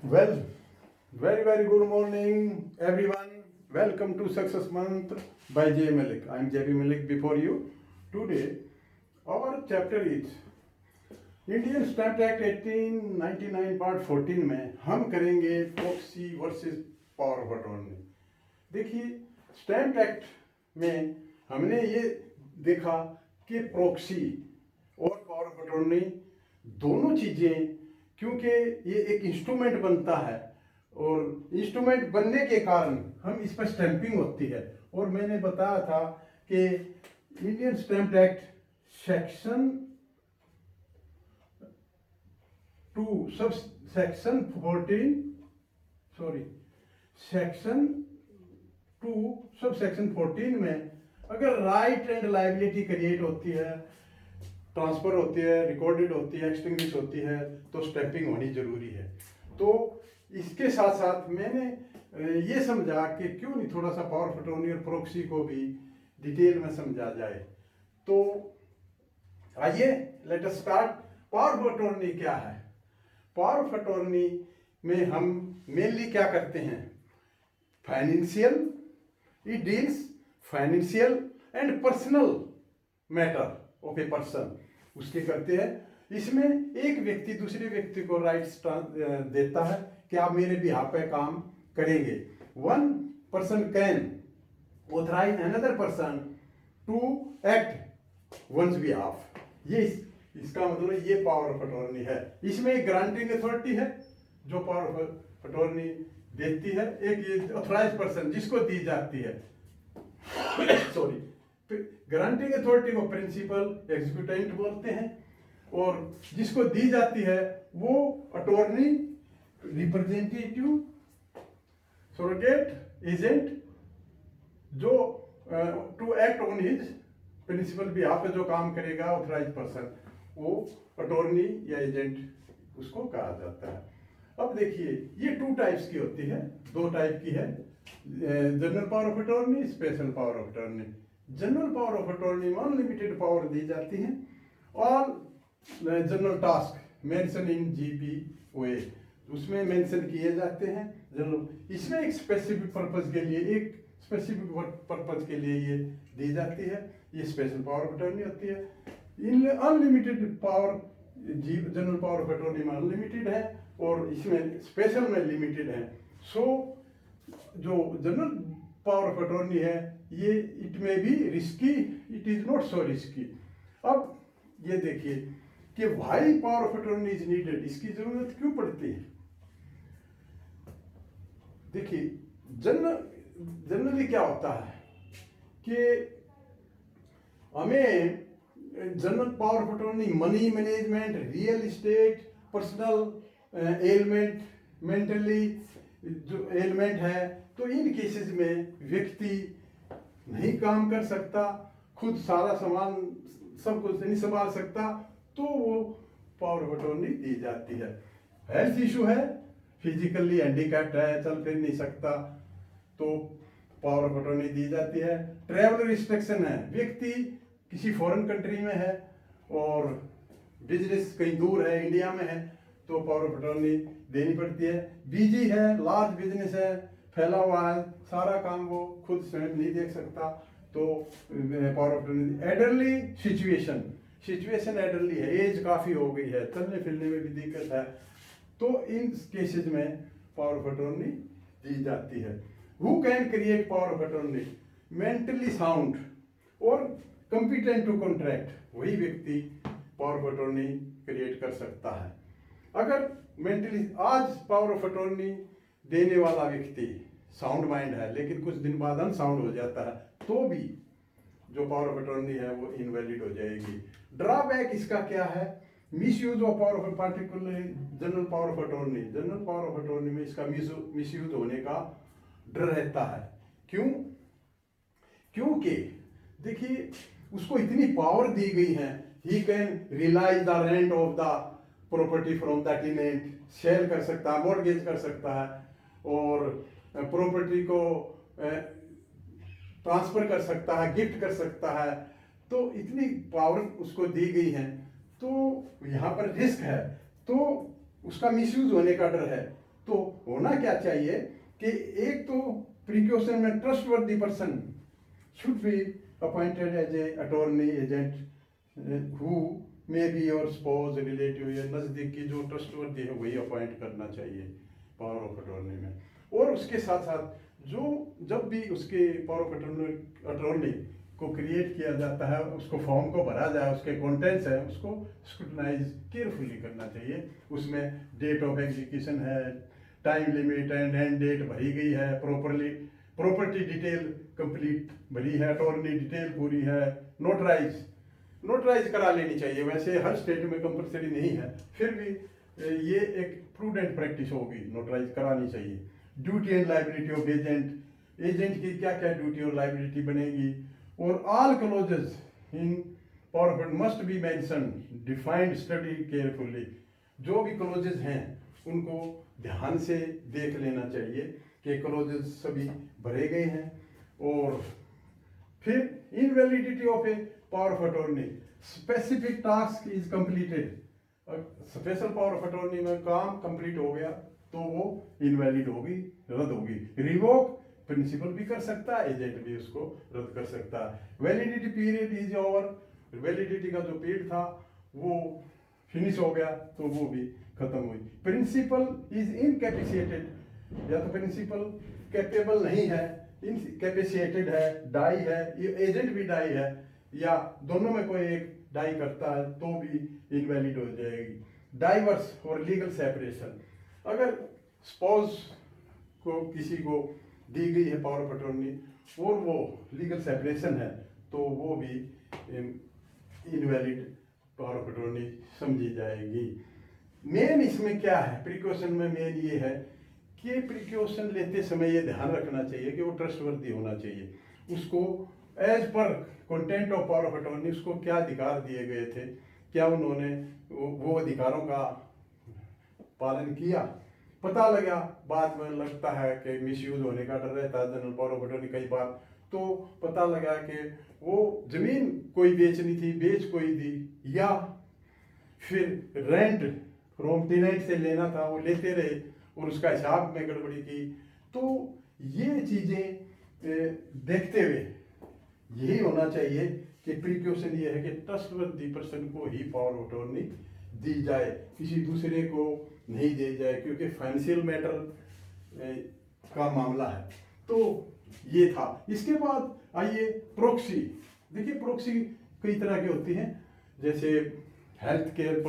Well, very good morning, everyone. Welcome to Success Month by J. Malik. I am JP Malik before you. Today, our chapter is Indian Stamp Act 1899 Part 14 में हम करेंगे proxy versus power of attorney. देखिए, stamp act में हमने ये देखा कि proxy और पावर ऑफ अटॉर्नी दोनों चीज़ें, क्योंकि ये एक इंस्ट्रूमेंट बनता है और इंस्ट्रूमेंट बनने के कारण हम इस पर स्टैंपिंग होती है। और मैंने बताया था कि Indian stamp act section 2 sub section 14 में अगर राइट एंड लायबिलिटी क्रिएट होती है, ट्रांसफर होती है, रिकॉर्डेड होती है, एक्सटिंग्विश होती है, तो स्टैंपिंग होनी जरूरी है। तो इसके साथ साथ मैंने ये समझा कि क्यों नहीं थोड़ा सा पावर ऑफ अटॉर्नी और प्रॉक्सी को भी डिटेल में समझा जाए। तो आइए let us start. Power of attorney क्या है? पावर ऑफ अटॉर्नी में हम मेनली क्या करते हैं? Financial, it deals financial and personal matter of a person, उसके करते हैं। इसमें एक व्यक्ति दूसरे व्यक्ति को राइट्स देता है कि आप मेरे बिहाफ पे काम करेंगे। One person can authorise another person to act one's behalf. ये इसका मतलब ये पावर ऑफ अटॉर्नी है। इसमें एक ग्रांटिंग अथॉरिटी है जो पावर ऑफ अटॉर्नी देती है, एक ये ऑथराइज पर्सन जिसको दी जाती है ग्रांटिंग अथॉरिटी को प्रिंसिपल एग्जीक्यूटेंट बोलते हैं, और जिसको दी जाती है वो अटॉर्नी, रिप्रेजेंटेटिव, सरोगेट, एजेंट, जो to act on his principal behalf पे जो काम करेगा ऑथराइज पर्सन, वो अटॉर्नी या एजेंट उसको कहा जाता है। अब देखिए, ये 2 टाइप्स की होती है, 2 टाइप की है, general power of attorney, special power of attorney. General power of attorney में अनलिमिटेड पावर दी जाती है। All general task mention in GPOA, उसमें मेंशन किए जाते हैं जनरल। इसमें एक स्पेसिफिक पर्पस के लिए, एक स्पेसिफिक पर्पस के लिए ये दी जाती है, ये स्पेशल पावर ऑफ अटॉर्नी होती है। इन unlimited power, general power of attorney में अनलिमिटेड है और इसमें स्पेशल में लिमिटेड है। सो जो जनरल पावर ऑफ अटॉर्नी है ये इट में B risky, it is not so risky. अब ये देखिए कि why power of attorney is needed, इसकी जरूरत क्यों पड़ती है? देखिए, जनरली क्या होता है कि हमें general power of attorney money management, real estate, personal element, mentally जो एलिमेंट है, तो इन केसेस में व्यक्ति नहीं काम कर सकता, खुद सारा सामान सब कुछ नहीं संभाल सकता, तो वो पावर ऑफ अटॉर्नी दी जाती है। हेल्थ इशू है, फिजिकली हैंडीकैप्ड है, चल फिर नहीं सकता, तो पावर ऑफ अटॉर्नी दी जाती है। ट्रैवल रिस्ट्रिक्शन है, व्यक्ति किसी फॉरेन कंट्री में है और बिजनेस कहीं दूर है, इंडिया में है, तो पावर ऑफ अटॉर्नी देनी पड़ती है। बिजी है, लार्ज बिजनेस है, फैला हुआ है, सारा काम वो खुद स्वयं नहीं देख सकता, तो पावर ऑफ अटॉर्नी। एडरली सिचुएशन एडरली है, एज काफ़ी हो गई है, चलने फिरने में भी दिक्कत है, तो इन केसेस में पावर ऑफ अटॉर्नी दी जाती है। Who can create power of attorney? Mentally sound और कंपिटेंट टू कॉन्ट्रैक्ट, वही व्यक्ति पावर ऑफ अटॉर्नी क्रिएट कर सकता है। अगर मेंटली आज पावर ऑफ अटॉर्नी देने वाला व्यक्ति साउंड माइंड है लेकिन कुछ दिन बाद अनसाउंड हो जाता है, तो भी जो पावर ऑफ अटॉर्नी है वो इनवैलिड हो जाएगी। ड्रॉबैक इसका क्या है? Misuse of power of particular general power of attorney. General power of attorney में इसका मिसयूज होने का डर रहता है। क्यों? क्योंकि देखिए, उसको इतनी पावर दी गई है, he can realise the rent of the property from the tenant, sale कर सकता है, मॉर्गेज कर सकता है, और प्रॉपर्टी को ट्रांसफर कर सकता है, गिफ्ट कर सकता है। तो इतनी पावर उसको दी गई है, तो यहाँ पर रिस्क है, तो उसका मिसयूज होने का डर है। तो होना क्या चाहिए कि एक तो प्रिकॉशन में trustworthy person should be appointed as a attorney agent who may be your spouse relative या नज़दीकी जो ट्रस्टवर्दी है वही अपॉइंट करना चाहिए पावर ऑफ अटॉर्नी में। और उसके साथ साथ जो जब भी उसके पावर ऑफ अटॉर्नी को क्रिएट किया जाता है, उसको फॉर्म को भरा जाए, उसके कंटेंट्स है उसको स्क्रूटनाइज केयरफुली करना चाहिए। उसमें डेट ऑफ एग्जीक्यूशन है, time limit and end date भरी गई है, प्रॉपर्टी डिटेल कंप्लीट भरी है, अटॉर्नी डिटेल पूरी है, नोटराइज करा लेनी चाहिए। वैसे हर स्टेट में कंपलसरी नहीं है, फिर भी ये एक प्रूडेंट प्रैक्टिस होगी, नोटराइज करानी चाहिए। Duty and liability of agent की क्या क्या ड्यूटी और लाइबिलिटी बनेगी, और all clauses in power of must be mention defined study carefully. जो भी क्लोजेस हैं उनको ध्यान से देख लेना चाहिए कि क्लोजेस सभी भरे गए हैं। और फिर invalidity of a power of attorney, specific task is completed. Special power of attorney में काम कंप्लीट हो गया तो वो इनवैलिड होगी, रद्द होगी। रिवोक प्रिंसिपल भी कर सकता है, एजेंट भी उसको रद्द कर सकता है। Validity period is over, validity का जो पीरियड था वो फिनिश हो गया तो वो भी खत्म हुई। प्रिंसिपल इज इनकैपेसिटेड, या तो प्रिंसिपल कैपेबल नहीं है, इनकैपेसिटेड है, डाई है, ये एजेंट भी डाई है, या दोनों में कोई एक डाई करता है तो भी इनवैलिड हो जाएगी। डाइवर्स और लीगल सेपरेशन, अगर स्पाउस को किसी को दी गई है पावर ऑफ अटॉर्नी और वो लीगल सेपरेशन है तो वो भी इनवैलिड पावर ऑफ अटॉर्नी समझी जाएगी। मेन इसमें क्या है, प्रिकॉशन में मेन ये है कि प्रिकॉशन लेते समय ये ध्यान रखना चाहिए कि वो ट्रस्टवर्दी होना चाहिए। उसको as per content of power of attorney उसको क्या अधिकार दिए गए थे, क्या उन्होंने वो अधिकारों का पालन किया। पता लगा बाद में लगता है कि मिसयूज होने का डर रहता है जनरल पावर ऑफ अटॉर्नी कई बार, तो पता लगा कि वो जमीन कोई बेचनी थी, बेच कोई दी, या फिर रेंट फ्रॉम टेनेंट से लेना था वो लेते रहे और उसका हिसाब में गड़बड़ी की। तो ये चीज़ें देखते हुए यही होना चाहिए कि प्रिकॉशन ये है कि ट्रस्टवर्दी पर्सन को ही पावर ऑफ अटॉर्नी दी जाए, किसी दूसरे को नहीं दी जाए, क्योंकि फाइनेंशियल मैटर का मामला है। तो ये था। इसके बाद आइए प्रोक्सी। देखिए प्रोक्सी कई तरह की होती हैं, जैसे हेल्थ केयर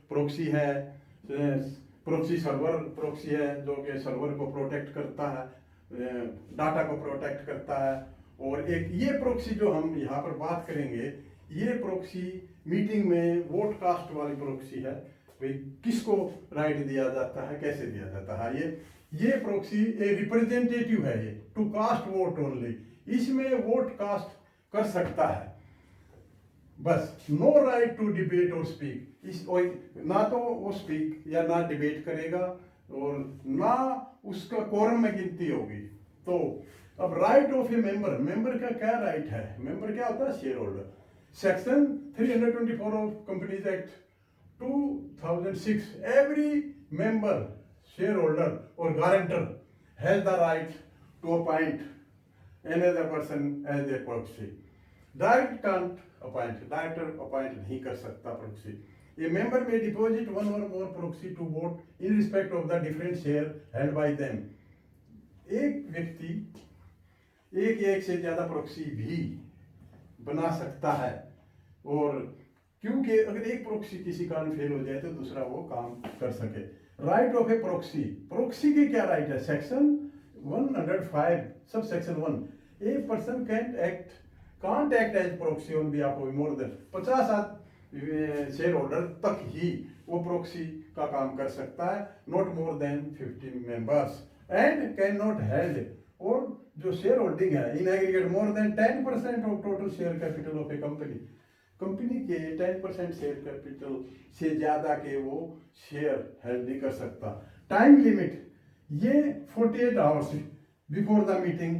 प्रोक्सी है, प्रोक्सी सर्वर प्रोक्सी है जो कि सर्वर को प्रोटेक्ट करता है, डाटा को प्रोटेक्ट करता है। और एक ये प्रोक्सी जो हम यहाँ पर बात करेंगे, ये प्रोक्सी मीटिंग में वोट कास्ट वाली प्रोक्सी है। भाई किसको राइट दिया जाता है, कैसे दिया जाता है, ये प्रोक्सी एक रिप्रेजेंटेटिव है, ये टू कास्ट वोट ओनली, इसमें वोट कास्ट कर सकता है बस। नो राइट टू डिबेट और स्पीक, इस ना तो वो स्पीक या ना डिबेट करेगा और ना उसका कोरम में गिनती होगी। तो अब राइट ऑफ ए मेंबर का क्या राइट है, मेंबर क्या होता है, share holder. Section 324 of companies act 2006, every member, share holder और guarantor has the right to appoint another person as a proxy. Director can't appoint, director appoint नहीं कर सकता proxy. A member may deposit one or more proxy to vote in respect of the different share held by them. एक व्यक्ति एक या एक से ज्यादा proxy भी बना सकता है, और क्योंकि अगर एक proxy किसी कारण फेल हो जाए तो दूसरा वो काम कर सके। Right of a proxy, proxy की क्या राइट है, सेक्शन 105 सब section 1, a person can't act as proxy on behalf of more than 50 shareholder तक ही वो प्रोक्सी का काम कर सकता है, not more than 50 members, and can not held, और जो शेयर होल्डिंग है in aggregate more than 10% of total share capital of a company के 10% शेयर कैपिटल से ज्यादा के वो शेयर हेल्ड नहीं कर सकता। टाइम लिमिट, ये 48 hours before the meeting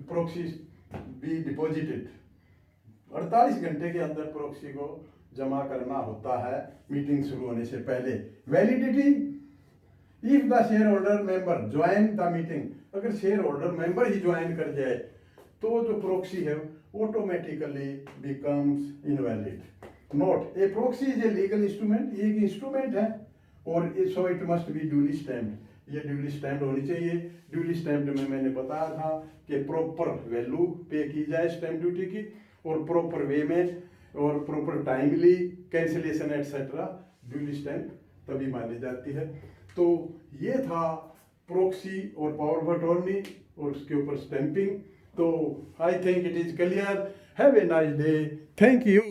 proxy be deposited, 48 घंटे के अंदर प्रोक्सी को जमा करना होता है मीटिंग शुरू होने से पहले। Validity if the share holder member join the meeting, अगर शेयर होल्डर मेंबर ही ज्वाइन कर जाए तो जो प्रोक्सी है automatically becomes invalid. Note, A proxy is a legal instrument, ये एक इंस्ट्रूमेंट है और so it must be duly stamped. ये ड्यूली स्टैम्प्ड होनी चाहिए. ड्यूली स्टैम्प्ड में मैंने बताया था कि प्रॉपर वैल्यू पे की जाए स्टैम्प ड्यूटी की और प्रॉपर वे में और proper timely cancellation etcetera duly stamp तभी मानी जाती है. तो ये था प्रोक्सी और पावर ऑफ अटॉर्नी और उसके ऊपर स्टैंपिंग. तो I think it is clear. Have a nice day. Thank you.